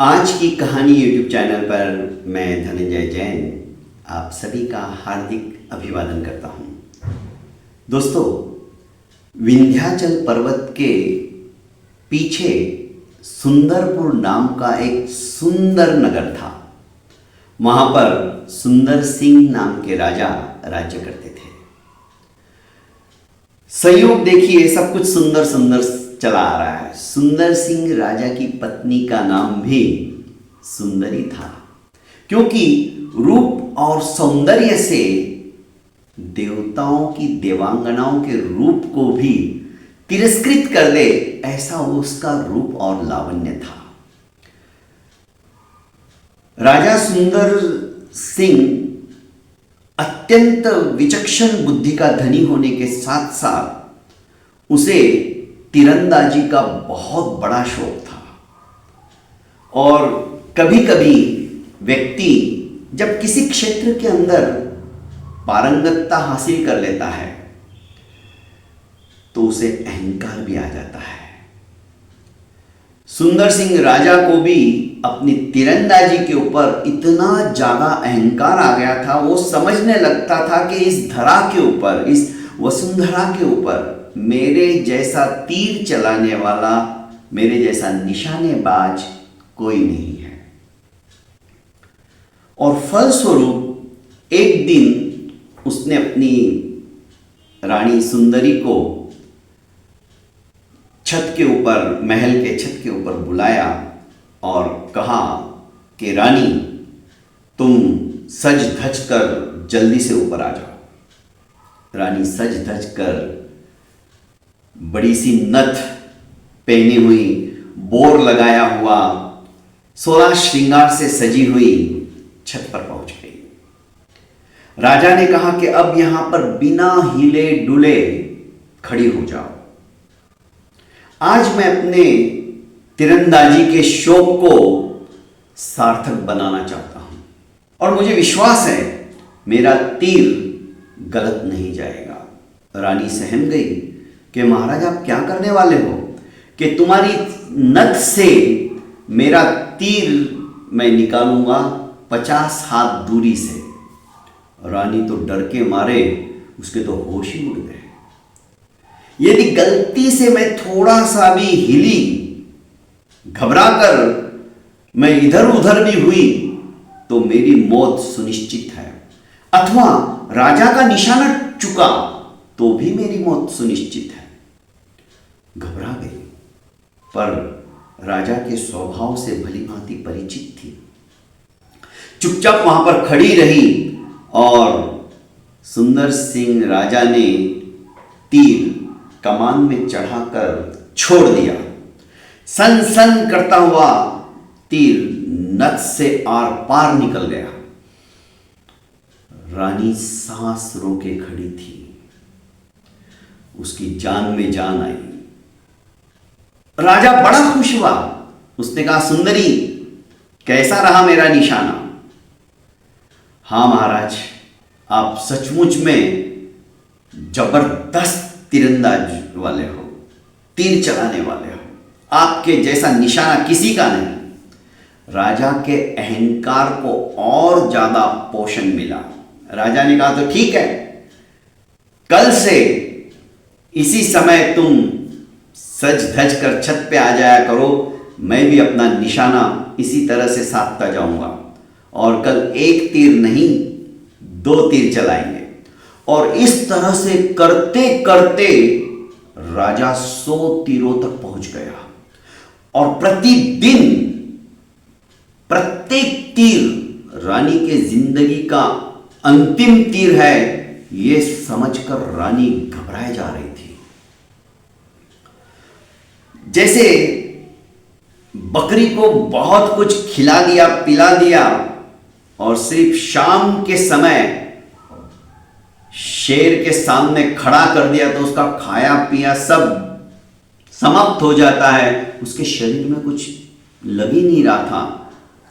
आज की कहानी यूट्यूब चैनल पर मैं धनंजय जैन आप सभी का हार्दिक अभिवादन करता हूं। दोस्तों, विंध्याचल पर्वत के पीछे सुंदरपुर नाम का एक सुंदर नगर था। वहां पर सुंदर सिंह नाम के राजा राज्य करते थे। संयोग देखिए, सब कुछ सुंदर सुंदर चला आ रहा है। सुंदर सिंह राजा की पत्नी का नाम भी सुंदरी था, क्योंकि रूप और सौंदर्य से देवताओं की देवांगनाओं के रूप को भी तिरस्कृत कर दे, ऐसा उसका रूप और लावण्य था। राजा सुंदर सिंह अत्यंत विचक्षण बुद्धि का धनी होने के साथ साथ उसे तीरंदाजी का बहुत बड़ा शौक था। और कभी कभी व्यक्ति जब किसी क्षेत्र के अंदर पारंगतता हासिल कर लेता है तो उसे अहंकार भी आ जाता है। सुंदर सिंह राजा को भी अपनी तीरंदाजी के ऊपर इतना ज्यादा अहंकार आ गया था, वो समझने लगता था कि इस धरा के ऊपर, इस वसुंधरा के ऊपर मेरे जैसा तीर चलाने वाला, मेरे जैसा निशानेबाज कोई नहीं है। और फलस्वरूप एक दिन उसने अपनी रानी सुंदरी को छत के ऊपर, महल के छत के ऊपर बुलाया और कहा कि रानी, तुम सज धज कर जल्दी से ऊपर आ जाओ। रानी सज धज कर बड़ी सी नथ पहनी हुई, बोर लगाया हुआ, 16 श्रृंगार से सजी हुई छत पर पहुंच गई। राजा ने कहा कि अब यहां पर बिना हिले डुले खड़ी हो जाओ। आज मैं अपने तीरंदाजी के शौक को सार्थक बनाना चाहता हूं और मुझे विश्वास है मेरा तीर गलत नहीं जाएगा। रानी सहम गई कि महाराज, आप क्या करने वाले हो कि तुम्हारी नथ से मेरा तीर मैं निकालूंगा 50 हाथ दूरी से। रानी तो डर के मारे उसके तो होश ही उड़ गए। यदि गलती से मैं थोड़ा सा भी हिली, घबराकर मैं इधर उधर भी हुई तो मेरी मौत सुनिश्चित है, अथवा राजा का निशाना चुका तो भी मेरी मौत सुनिश्चित है। घबरा गई, पर राजा के स्वभाव से भली भांति परिचित थी। चुपचाप वहां पर खड़ी रही और सुंदर सिंह राजा ने तीर कमान में चढ़ाकर छोड़ दिया। सन सन करता हुआ तीर नथ से आर पार निकल गया। रानी सांस रोके खड़ी थी, उसकी जान में जान आई। राजा बड़ा खुश हुआ। उसने कहा, सुंदरी, कैसा रहा मेरा निशाना? हां महाराज, आप सचमुच में जबरदस्त तीरंदाज वाले हो, तीर चलाने वाले हो। आपके जैसा निशाना किसी का नहीं। राजा के अहंकार को और ज्यादा पोषण मिला। राजा ने कहा, तो ठीक है, कल से इसी समय तुम सज धज कर छत पे आ जाया करो। मैं भी अपना निशाना इसी तरह से साधता जाऊंगा और कल एक तीर नहीं 2 तीर चलाएंगे। और इस तरह से करते करते राजा 100 तीरों तक पहुंच गया। और प्रतिदिन प्रत्येक तीर रानी के जिंदगी का अंतिम तीर है, यह समझकर रानी घबराए जा रही थी। जैसे बकरी को बहुत कुछ खिला दिया, पिला दिया और सिर्फ शाम के समय शेर के सामने खड़ा कर दिया तो उसका खाया पिया सब समाप्त हो जाता है। उसके शरीर में कुछ लग ही नहीं रहा था,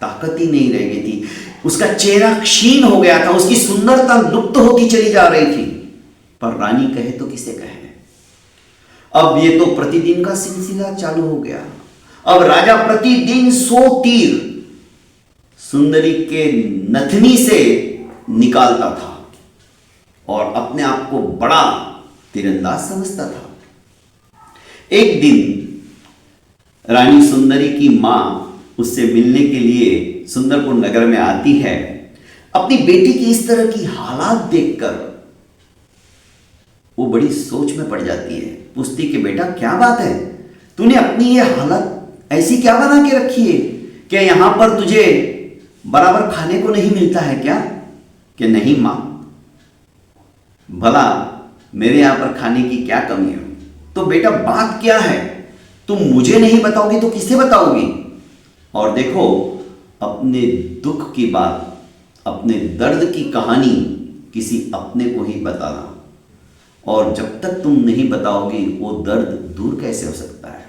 ताकत ही नहीं रह गई थी, उसका चेहरा क्षीण हो गया था, उसकी सुंदरता लुप्त होती चली जा रही थी। पर रानी कहे तो किसे कहे, अब ये तो प्रतिदिन का सिलसिला चालू हो गया। अब राजा प्रतिदिन 100 तीर सुंदरी के नथनी से निकालता था और अपने आप को बड़ा तीरंदाज समझता था। एक दिन रानी सुंदरी की मां उससे मिलने के लिए सुंदरपुर नगर में आती है। अपनी बेटी की इस तरह की हालात देखकर वो बड़ी सोच में पड़ जाती है। पूछती कि बेटा क्या बात है, तूने अपनी ये हालत ऐसी क्या बना के रखी है? क्या यहां पर तुझे बराबर खाने को नहीं मिलता है क्या? कि नहीं मां, भला मेरे यहां पर खाने की क्या कमी है? तो बेटा बात क्या है, तुम मुझे नहीं बताओगी तो किसे बताओगी? और देखो, अपने दुख की बात, अपने दर्द की कहानी किसी अपने को ही बताना, और जब तक तुम नहीं बताओगी वो दर्द दूर कैसे हो सकता है?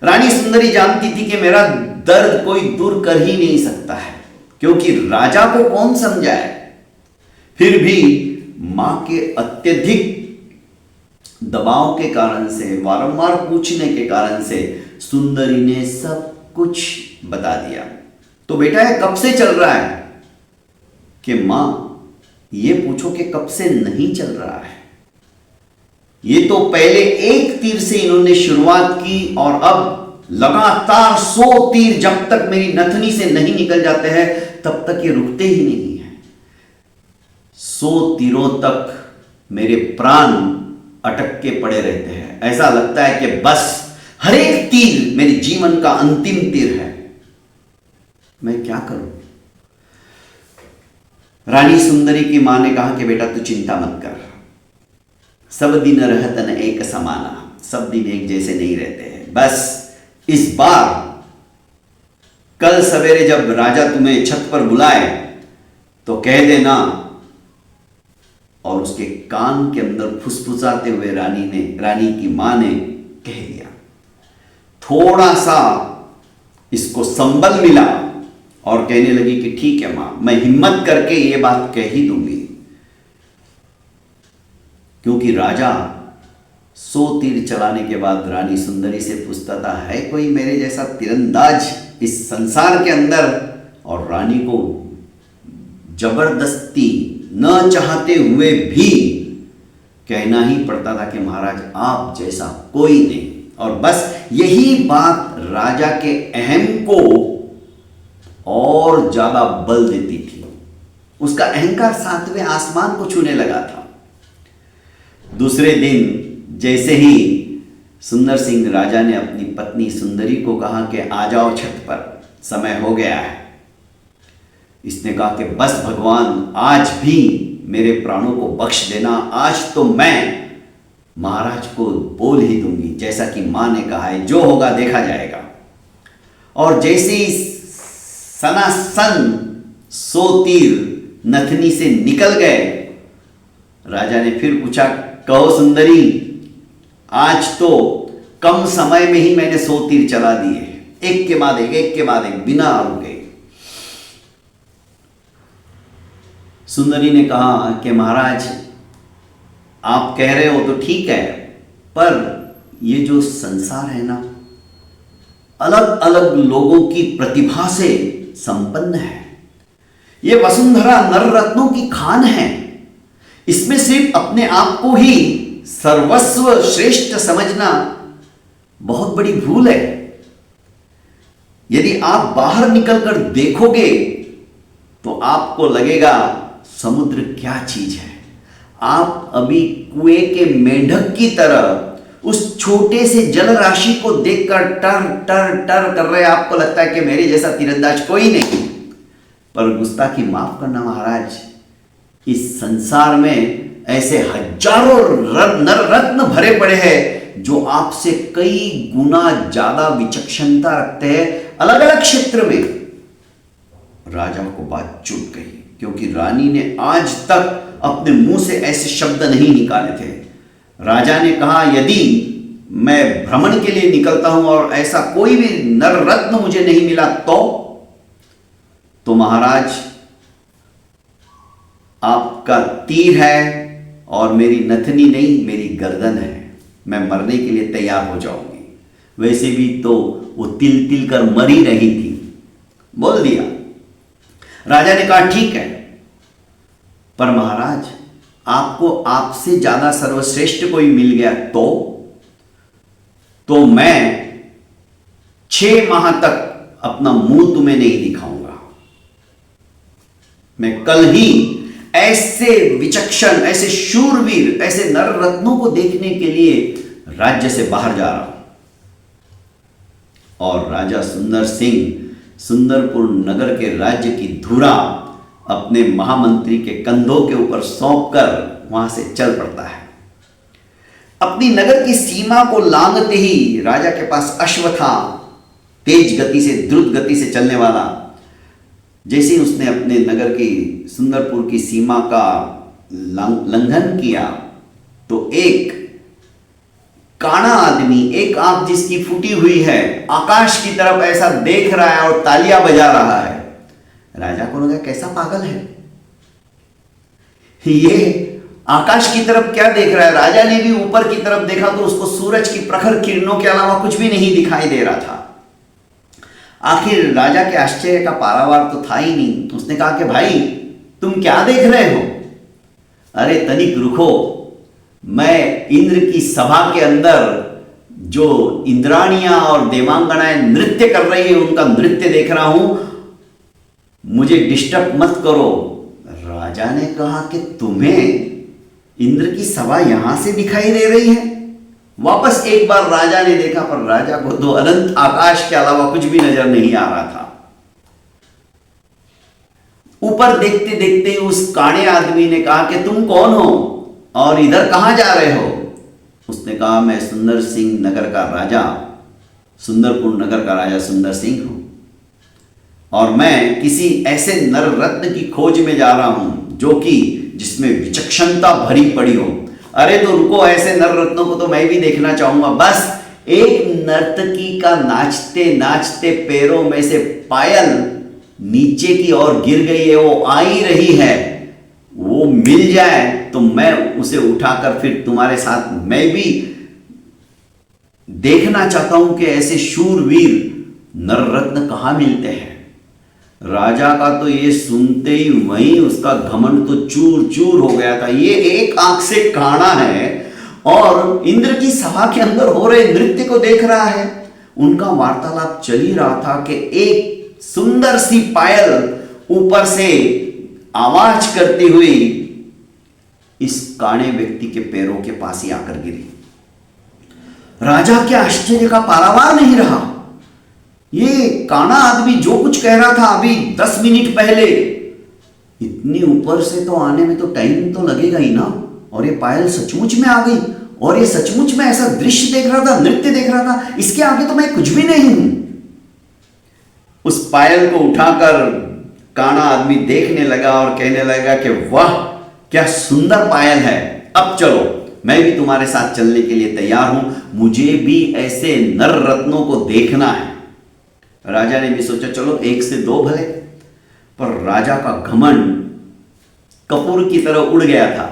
रानी सुंदरी जानती थी कि मेरा दर्द कोई दूर कर ही नहीं सकता है, क्योंकि राजा को कौन समझाए। फिर भी मां के अत्यधिक दबाव के कारण से, वारंवार पूछने के कारण से सुंदरी ने सब कुछ बता दिया। तो बेटा ये कब से चल रहा है? कि मां ये पूछो कि कब से नहीं चल रहा है। ये तो पहले एक तीर से इन्होंने शुरुआत की और अब लगातार 100 तीर जब तक मेरी नथनी से नहीं निकल जाते हैं तब तक ये रुकते ही नहीं है। 100 तीरों तक मेरे प्राण अटक के पड़े रहते हैं। ऐसा लगता है कि बस हर एक तीर मेरे जीवन का अंतिम तीर है। मैं क्या करूं? रानी सुंदरी की मां ने कहा कि बेटा तू चिंता मत कर, सब दिन रहतन एक समाना, सब दिन एक जैसे नहीं रहते हैं। बस इस बार कल सवेरे जब राजा तुम्हें छत पर बुलाए तो कह देना। और उसके कान के अंदर फुसफुसाते हुए रानी की मां ने कह दिया। थोड़ा सा इसको संबल मिला और कहने लगी कि ठीक है मां, मैं हिम्मत करके ये बात कह ही दूंगी, क्योंकि राजा 100 तीर चलाने के बाद रानी सुंदरी से पूछता था, है कोई मेरे जैसा तीरंदाज इस संसार के अंदर? और रानी को जबरदस्ती न चाहते हुए भी कहना ही पड़ता था कि महाराज आप जैसा कोई नहीं। और बस यही बात राजा के अहम को और ज्यादा बल देती थी। उसका अहंकार 7वें आसमान को छूने लगा था। दूसरे दिन जैसे ही सुंदर सिंह राजा ने अपनी पत्नी सुंदरी को कहा कि आ जाओ छत पर, समय हो गया है, इसने कहा कि बस भगवान आज भी मेरे प्राणों को बख्श देना, आज तो मैं महाराज को बोल ही दूंगी जैसा कि मां ने कहा है, जो होगा देखा जाएगा। और जैसे ही सनासन 100 तीर नथनी से निकल गए, राजा ने फिर पूछा, कहो सुंदरी, आज तो कम समय में ही मैंने 100 तीर चला दिए, एक के बाद एक बिना रुके। सुंदरी ने कहा कि महाराज आप कह रहे हो तो ठीक है, पर ये जो संसार है ना, अलग अलग लोगों की प्रतिभा से संपन्न है। ये वसुंधरा नर रत्नों की खान है। इसमें सिर्फ अपने आप को ही सर्वस्व श्रेष्ठ समझना बहुत बड़ी भूल है। यदि आप बाहर निकलकर देखोगे तो आपको लगेगा समुद्र क्या चीज है। आप अभी कुएं के मेंढक की तरह उस छोटे से जल राशि को देखकर टर टर टर कर रहे हैं। आपको लगता है कि मेरे जैसा तीरंदाज कोई नहीं। पर गुस्ताखी माफ करना महाराज, इस संसार में ऐसे हजारों नर रत्न भरे पड़े हैं जो आपसे कई गुना ज्यादा विचक्षणता रखते हैं अलग अलग क्षेत्र में। राजा को बात चुप गई, क्योंकि रानी ने आज तक अपने मुंह से ऐसे शब्द नहीं निकाले थे। राजा ने कहा, यदि मैं भ्रमण के लिए निकलता हूं और ऐसा कोई भी नर रत्न मुझे नहीं मिला तो महाराज आपका तीर है और मेरी नथनी नहीं, मेरी गर्दन है। मैं मरने के लिए तैयार हो जाऊंगी। वैसे भी तो वो तिल तिल कर मरी रही थी। बोल दिया। राजा ने कहा ठीक है, पर महाराज आपको आपसे ज्यादा सर्वश्रेष्ठ कोई मिल गया तो मैं 6 माह तक अपना मुंह तुम्हें नहीं दिखाऊंगा। मैं कल ही ऐसे विचक्षण, ऐसे शूरवीर, ऐसे नर रत्नों को देखने के लिए राज्य से बाहर जा रहा हूं। और राजा सुंदर सिंह सुंदरपुर नगर के राज्य की धुरा अपने महामंत्री के कंधों के ऊपर सौंप कर वहां से चल पड़ता है। अपनी नगर की सीमा को लांघते ही राजा के पास अश्व था, तेज गति से, द्रुत गति से चलने वाला। जैसे ही उसने अपने नगर की, सुंदरपुर की सीमा का लंघन किया तो एक काना आदमी, एक आंख जिसकी फूटी हुई है, आकाश की तरफ ऐसा देख रहा है और तालियां बजा रहा है। राजा को लगा कैसा पागल है ये, आकाश की तरफ क्या देख रहा है। राजा ने भी ऊपर की तरफ देखा तो उसको सूरज की प्रखर किरणों के अलावा कुछ भी नहीं दिखाई दे रहा था। आखिर राजा के आश्चर्य का पारावार तो था ही नहीं। उसने कहा कि भाई तुम क्या देख रहे हो? अरे तनिक रुको, मैं इंद्र की सभा के अंदर जो इंद्राणियां और देवांगनाएं नृत्य कर रही है उनका नृत्य देख रहा हूं, मुझे डिस्टर्ब मत करो। राजा ने कहा कि तुम्हें इंद्र की सभा यहां से दिखाई दे रही है? वापस एक बार राजा ने देखा, पर राजा को तो अनंत आकाश के अलावा कुछ भी नजर नहीं आ रहा था। ऊपर देखते देखते उस काणे आदमी ने कहा कि तुम कौन हो और इधर कहां जा रहे हो? उसने कहा मैं सुंदर सिंह नगर का राजा, सुंदरपुर नगर का राजा सुंदर सिंह हूं और मैं किसी ऐसे नर रत्न की खोज में जा रहा हूं जो कि जिसमें विचक्षणता भरी पड़ी हो। अरे तो रुको, ऐसे नर रत्नों को तो मैं भी देखना चाहूंगा। बस एक नर्तकी का नाचते नाचते पैरों में से पायल नीचे की ओर गिर गई है, वो आ ही रही है, वो मिल जाए तो मैं उसे उठाकर फिर तुम्हारे साथ मैं भी देखना चाहता हूं कि ऐसे शूरवीर नर रत्न कहां मिलते हैं। राजा का तो ये सुनते ही वहीं उसका घमंड तो चूर चूर हो गया था। ये एक आंख से काना है और इंद्र की सभा के अंदर हो रहे नृत्य को देख रहा है। उनका वार्तालाप चल ही रहा था कि एक सुंदर सी पायल ऊपर से आवाज करती हुई इस काणे व्यक्ति के पैरों के पास ही आकर गिरी। राजा के आश्चर्य का पारावार नहीं रहा। ये काना आदमी जो कुछ कह रहा था अभी 10 मिनट पहले, इतनी ऊपर से तो आने में तो टाइम तो लगेगा ही ना। और ये पायल सचमुच में आ गई और ये सचमुच में ऐसा दृश्य देख रहा था, नृत्य देख रहा था। इसके आगे तो मैं कुछ भी नहीं हूं। उस पायल को उठाकर काना आदमी देखने लगा और कहने लगा कि वाह क्या सुंदर पायल है, अब चलो मैं भी तुम्हारे साथ चलने के लिए तैयार हूं, मुझे भी ऐसे नर रत्नों को देखना है। राजा ने भी सोचा चलो 1 से 2 भले, पर राजा का घमंड कपूर की तरह उड़ गया था।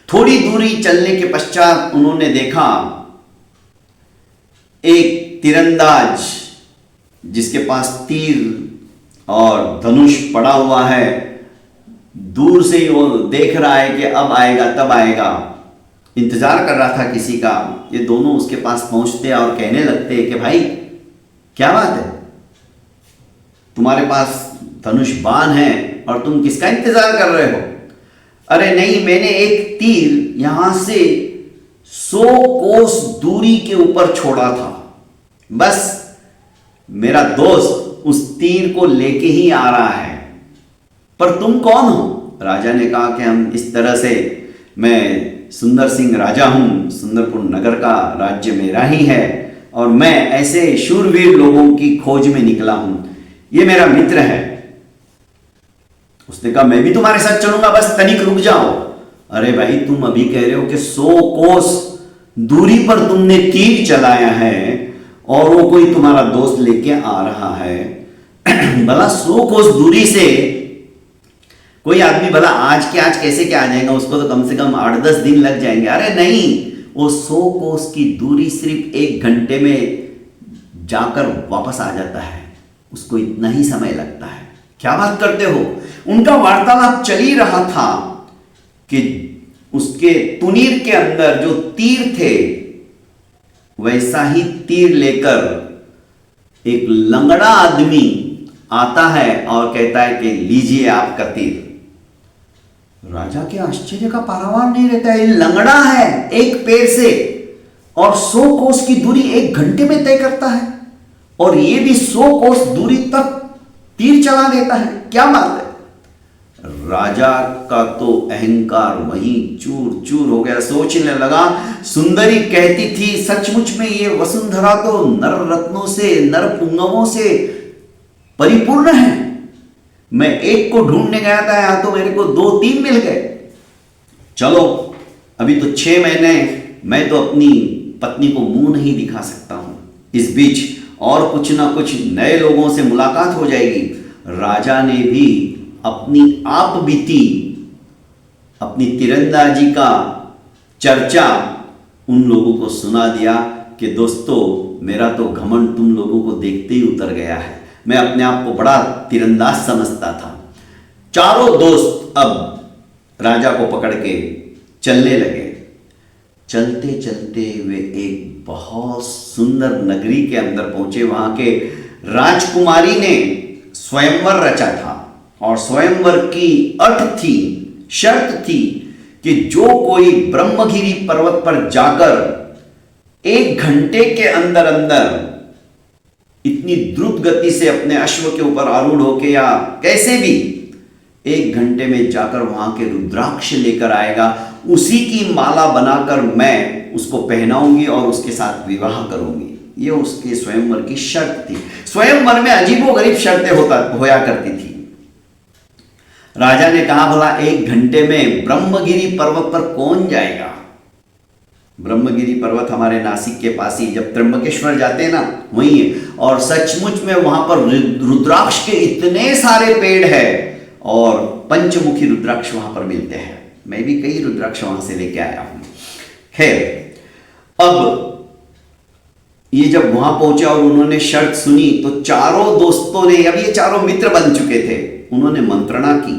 थोड़ी दूरी चलने के पश्चात उन्होंने देखा एक तीरंदाज जिसके पास तीर और धनुष पड़ा हुआ है। दूर से ही वो देख रहा है कि अब आएगा तब आएगा, इंतजार कर रहा था किसी का। ये दोनों उसके पास पहुंचते और कहने लगते कि भाई क्या बात है, तुम्हारे पास धनुष बाण है और तुम किसका इंतजार कर रहे हो? अरे नहीं, मैंने एक तीर यहां से 100 कोस दूरी के ऊपर छोड़ा था, बस मेरा दोस्त उस तीर को लेके ही आ रहा है। पर तुम कौन हो? राजा ने कहा कि हम इस तरह से, मैं सुंदर सिंह राजा हूं, सुंदरपुर नगर का राज्य मेरा ही है और मैं ऐसे शूरवीर लोगों की खोज में निकला हूं, ये मेरा मित्र है। उसने कहा मैं भी तुम्हारे साथ चलूंगा, बस तनिक रुक जाओ। अरे भाई तुम अभी कह रहे हो कि 100 कोस दूरी पर तुमने तीर चलाया है और वो कोई तुम्हारा दोस्त लेके आ रहा है। भला 100 कोस दूरी से कोई आदमी भला आज के आज कैसे क्या आ जाएगा? उसको तो कम से कम 8-10 दिन लग जाएंगे। अरे नहीं, वो 100 कोस की दूरी सिर्फ 1 घंटे में जाकर वापस आ जाता है। उसको इतना ही समय लगता है। क्या बात करते हो? उनका वार्तालाप चल ही रहा था कि उसके तुनीर के अंदर जो तीर थे वैसा ही तीर लेकर एक लंगड़ा आदमी आता है और कहता है कि लीजिए आपका तीर। राजा के आश्चर्य का पारावार नहीं रहता है। लंगड़ा है एक पैर से और 100 कोस की दूरी 1 घंटे में तय करता है, और ये भी 100 कोस दूरी तक तीर चला देता है। क्या बात है? राजा का तो अहंकार वहीं चूर चूर हो गया। सोचने लगा, सुंदरी कहती थी सचमुच में ये वसुंधरा तो नर रत्नों से, नर पुंगवों से परिपूर्ण है। मैं एक को ढूंढने गया था, यहां तो मेरे को 2-3 मिल गए। चलो अभी तो 6 महीने मैं तो अपनी पत्नी को मुंह नहीं दिखा सकता हूं। इस बीच और कुछ ना कुछ नए लोगों से मुलाकात हो जाएगी। राजा ने भी अपनी आप बीती, अपनी तीरंदाजी का चर्चा उन लोगों को सुना दिया कि दोस्तों मेरा तो घमंड तुम लोगों को देखते ही उतर गया है। मैं अपने आप को बड़ा तीरंदाज समझता था। चारों दोस्त अब राजा को पकड़ के चलने लगे। चलते चलते वे एक बहुत सुंदर नगरी के अंदर पहुंचे। वहां के राजकुमारी ने स्वयंवर रचा था, और स्वयंवर की शर्त थी कि जो कोई ब्रह्मगिरी पर्वत पर जाकर 1 घंटे के अंदर अंदर इतनी द्रुत गति से अपने अश्व के ऊपर आरूढ़ होके या कैसे भी 1 घंटे में जाकर वहां के रुद्राक्ष लेकर आएगा, उसी की माला बनाकर मैं उसको पहनाऊंगी और उसके साथ विवाह करूंगी। ये उसके स्वयंवर की शर्त थी। स्वयंवर में अजीबोगरीब शर्तें होया करती थी। राजा ने कहा, भला 1 घंटे में ब्रह्मगिरी पर्वत पर कौन जाएगा? ब्रह्मगिरी पर्वत हमारे नासिक के पास ही, जब त्र्यंबकेश्वर जाते हैं ना, वहीं है। और सचमुच में वहां पर रुद्राक्ष के इतने सारे पेड़ हैं और पंचमुखी रुद्राक्ष वहां पर मिलते हैं। मैं भी कई रुद्राक्ष वहां से लेके आया हूं। खैर, अब ये जब वहां पहुंचे और उन्होंने शर्त सुनी तो चारों दोस्तों ने, अब ये चारों मित्र बन चुके थे, उन्होंने मंत्रणा की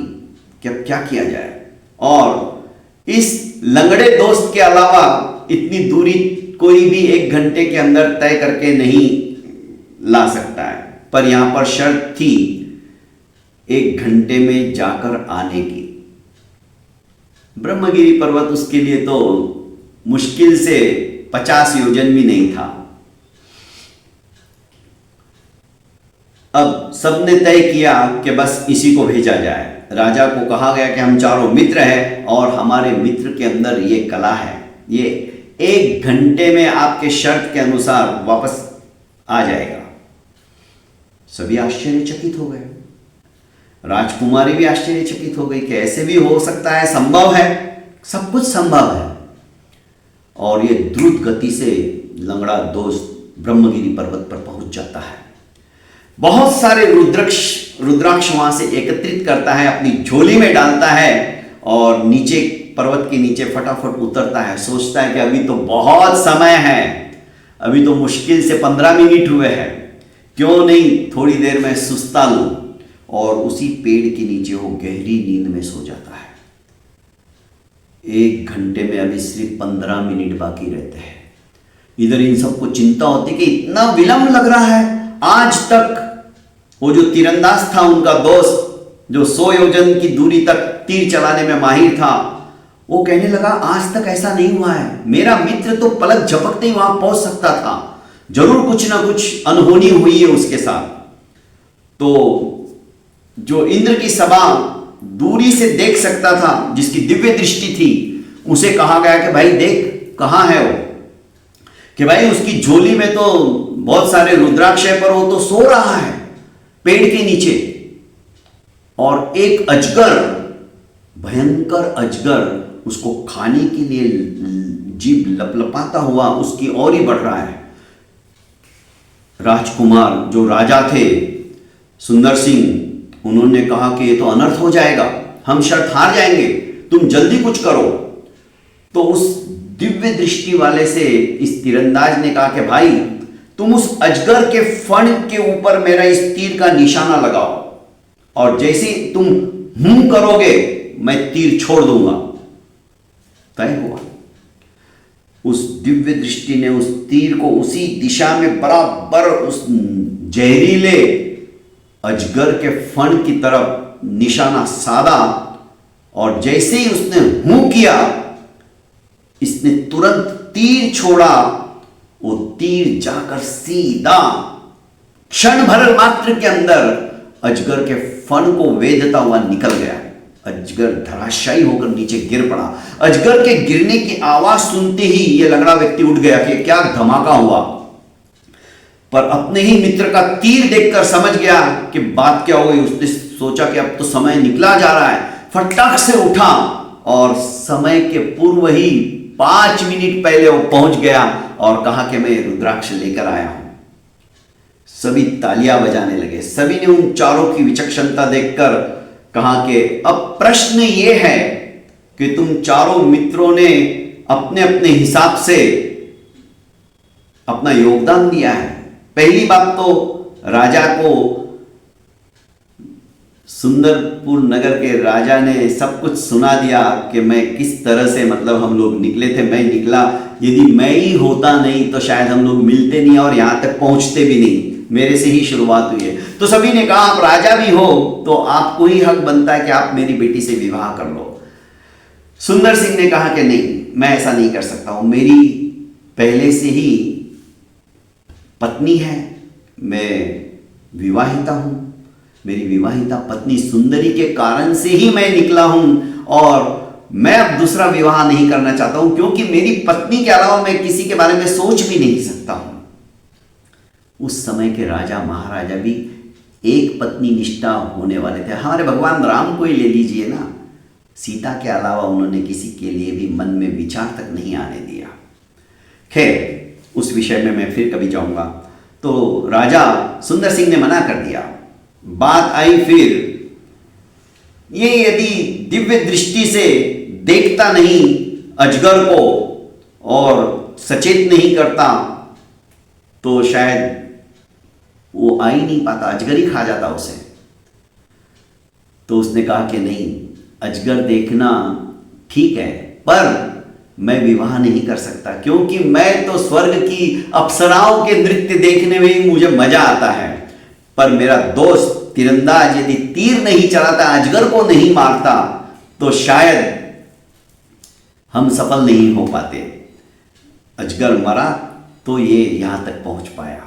कि अब क्या किया जाए। और इस लंगड़े दोस्त के अलावा इतनी दूरी कोई भी 1 घंटे के अंदर तय करके नहीं ला सकता है, पर यहां पर शर्त थी 1 घंटे में जाकर आने की। ब्रह्मगिरी पर्वत उसके लिए तो मुश्किल से 50 योजन भी नहीं था। अब सबने तय किया कि बस इसी को भेजा जाए। राजा को कहा गया कि हम चारों मित्र हैं और हमारे मित्र के अंदर ये कला है, ये 1 घंटे में आपके शर्त के अनुसार वापस आ जाएगा। सभी आश्चर्यचकित हो गए। राजकुमारी भी आश्चर्यचकित हो गई कि ऐसे भी हो सकता है, संभव है, सब कुछ संभव है। और ये द्रुत गति से लंगड़ा दोस्त ब्रह्मगिरी पर्वत पर पहुंच जाता है। बहुत सारे रुद्राक्ष वहां से एकत्रित करता है, अपनी झोली में डालता है और नीचे पर्वत के नीचे फटाफट उतरता है। सोचता है कि अभी तो बहुत समय है, अभी तो मुश्किल से 15 मिनट हुए हैं, क्यों नहीं थोड़ी देर में सुस्ता लूं। और उसी पेड़ के नीचे वो गहरी नींद में सो जाता है। 1 घंटे में अभी सिर्फ 15 मिनट बाकी रहते हैं। इधर इन सबको चिंता होती कि इतना विलंब लग रहा है। आज तक वो जो तीरंदाज था, उनका दोस्त जो 100 योजन की दूरी तक तीर चलाने में माहिर था, वो कहने लगा आज तक ऐसा नहीं हुआ है। मेरा मित्र तो पलक झपकते ही वहां पहुंच सकता था, जरूर कुछ ना कुछ अनहोनी हुई है उसके साथ। तो जो इंद्र की सभा दूरी से देख सकता था, जिसकी दिव्य दृष्टि थी, उसे कहा गया कि भाई देख कहां है वो, कि भाई उसकी झोली में तो बहुत सारे रुद्राक्ष है, पर वो तो सो रहा है पेड़ के नीचे। और एक अजगर, भयंकर अजगर उसको खाने के लिए जीभ लपलपाता हुआ उसकी ओर ही बढ़ रहा है। राजकुमार जो राजा थे सुंदर सिंह, उन्होंने कहा कि ये तो अनर्थ हो जाएगा, हम शर्त हार जाएंगे, तुम जल्दी कुछ करो। तो उस दिव्य दृष्टि वाले से इस तीरंदाज ने कहा कि भाई तुम उस अजगर के फण के ऊपर मेरा इस तीर का निशाना लगाओ, और जैसे तुम करोगे मैं तीर छोड़ दूंगा। तय हुआ। उस दिव्य दृष्टि ने उस तीर को उसी दिशा में बराबर उस जहरीले अजगर के फण की तरफ निशाना साधा, और जैसे ही उसने हूं किया, इसने तुरंत तीर छोड़ा। वो तीर जाकर सीधा क्षण भर मात्र के अंदर अजगर के फण को वेधता हुआ निकल गया। अजगर धराशायी होकर नीचे गिर पड़ा। अजगर के गिरने की आवाज सुनते ही यह लंगड़ा व्यक्ति उठ गया कि क्या धमाका हुआ, पर अपने ही मित्र का तीर देखकर समझ गया कि बात क्या हुई। उसने सोचा कि अब तो समय निकला जा रहा है। फटाक से उठा और समय के पूर्व ही 5 मिनट पहले वो पहुंच गया और कहा कि मैं रुद्राक्ष लेकर आया हूं। सभी तालियां बजाने लगे। सभी ने उन चारों की विचक्षणता देखकर कहा कि अब प्रश्न ये है कि तुम चारों मित्रों ने अपने अपने हिसाब से अपना योगदान दिया है। पहली बात तो राजा को, सुंदरपुर नगर के राजा ने सब कुछ सुना दिया कि मैं किस तरह से, मतलब हम लोग निकले थे, मैं निकला। यदि मैं ही होता नहीं तो शायद हम लोग मिलते नहीं और यहां तक पहुंचते भी नहीं। मेरे से ही शुरुआत हुई है। तो सभी ने कहा आप राजा भी हो तो आपको ही हक बनता है कि आप मेरी बेटी से विवाह कर लो। सुंदर सिंह ने कहा कि नहीं, मैं ऐसा नहीं कर सकता हूं। मेरी पहले से ही पत्नी है, मैं विवाहिता हूं। मेरी विवाहिता पत्नी सुंदरी के कारण से ही मैं निकला हूं, और मैं अब दूसरा विवाह नहीं करना चाहता हूं, क्योंकि मेरी पत्नी के अलावा मैं किसी के बारे में सोच भी नहीं सकता हूं। उस समय के राजा महाराजा भी एक पत्नी निष्ठा होने वाले थे। हमारे भगवान राम को ही ले लीजिए ना, सीता के अलावा उन्होंने किसी के लिए भी मन में विचार तक नहीं आने दिया। खैर, उस विषय में मैं फिर कभी जाऊंगा। तो राजा सुंदर सिंह ने मना कर दिया। बात आई फिर, ये यदि दिव्य दृष्टि से देखता नहीं अजगर को और सचेत नहीं करता तो शायद वो आ ही नहीं पाता, अजगर ही खा जाता उसे। तो उसने कहा कि नहीं, अजगर देखना ठीक है, पर मैं विवाह नहीं कर सकता, क्योंकि मैं तो स्वर्ग की अप्सराओं के नृत्य देखने में ही मुझे मजा आता है। पर मेरा दोस्त तीरंदाज यदि तीर नहीं चलाता, अजगर को नहीं मारता, तो शायद हम सफल नहीं हो पाते। अजगर मरा तो ये यहां तक पहुंच पाया,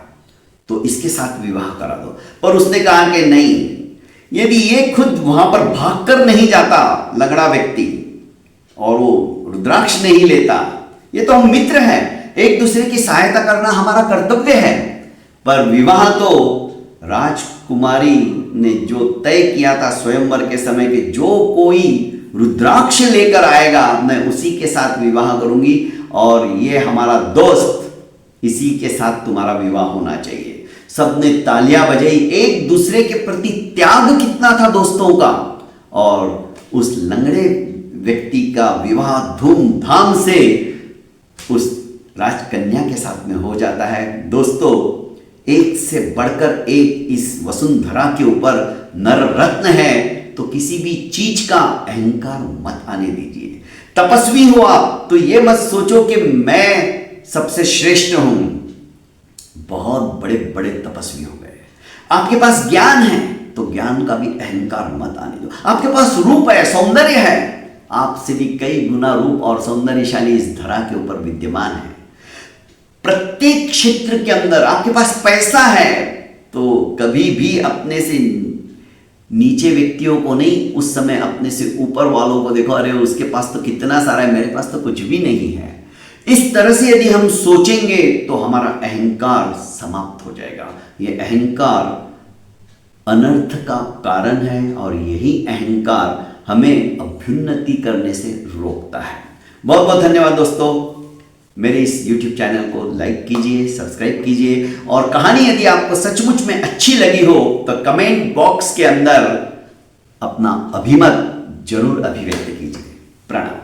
तो इसके साथ विवाह करा दो। पर उसने कहा कि नहीं, यदि ये खुद वहां पर भागकर नहीं जाता लंगड़ा व्यक्ति, और वो रुद्राक्ष नहीं लेता, ये तो हम मित्र हैं, एक दूसरे की सहायता करना हमारा कर्तव्य है। पर विवाह तो राजकुमारी ने जो तय किया था स्वयंवर के समय के, जो कोई रुद्राक्ष लेकर आएगा मैं उसी के साथ विवाह करूंगी, और ये हमारा दोस्त, इसी के साथ तुम्हारा विवाह होना चाहिए। सबने तालियां बजाई। एक दूसरे के प्रति त्याग कितना था दोस्तों का, और उस लंगड़े व्यक्ति का विवाह धूमधाम से उस राजकन्या के साथ में हो जाता है। दोस्तों, एक से बढ़कर एक इस वसुंधरा के ऊपर नर रत्न है, तो किसी भी चीज का अहंकार मत आने दीजिए। तपस्वी हो आप तो ये मत सोचो कि मैं सबसे श्रेष्ठ हूं। बहुत बड़े बड़े तपस्वी हो गए। आपके पास ज्ञान है तो ज्ञान का भी अहंकार मत आने दो। आपके पास रूप है, सौंदर्य है, आपसे भी कई गुना रूप और सौंदर्यशाली इस धरा के ऊपर विद्यमान है। प्रत्येक क्षेत्र के अंदर आपके पास पैसा है, तो कभी भी अपने से नीचे व्यक्तियों को नहीं, उस समय अपने से ऊपर वालों को देखो, अरे उसके पास तो कितना सारा है, मेरे पास तो कुछ भी नहीं है। इस तरह से यदि हम सोचेंगे तो हमारा अहंकार समाप्त हो जाएगा। यह अहंकार अनर्थ का कारण है, और यही अहंकार हमें अभ्युन्नति करने से रोकता है। बहुत बहुत धन्यवाद दोस्तों। मेरे इस YouTube चैनल को लाइक कीजिए, सब्सक्राइब कीजिए, और कहानी यदि आपको सचमुच में अच्छी लगी हो तो कमेंट बॉक्स के अंदर अपना अभिमत जरूर अभिव्यक्त कीजिए। प्रणाम।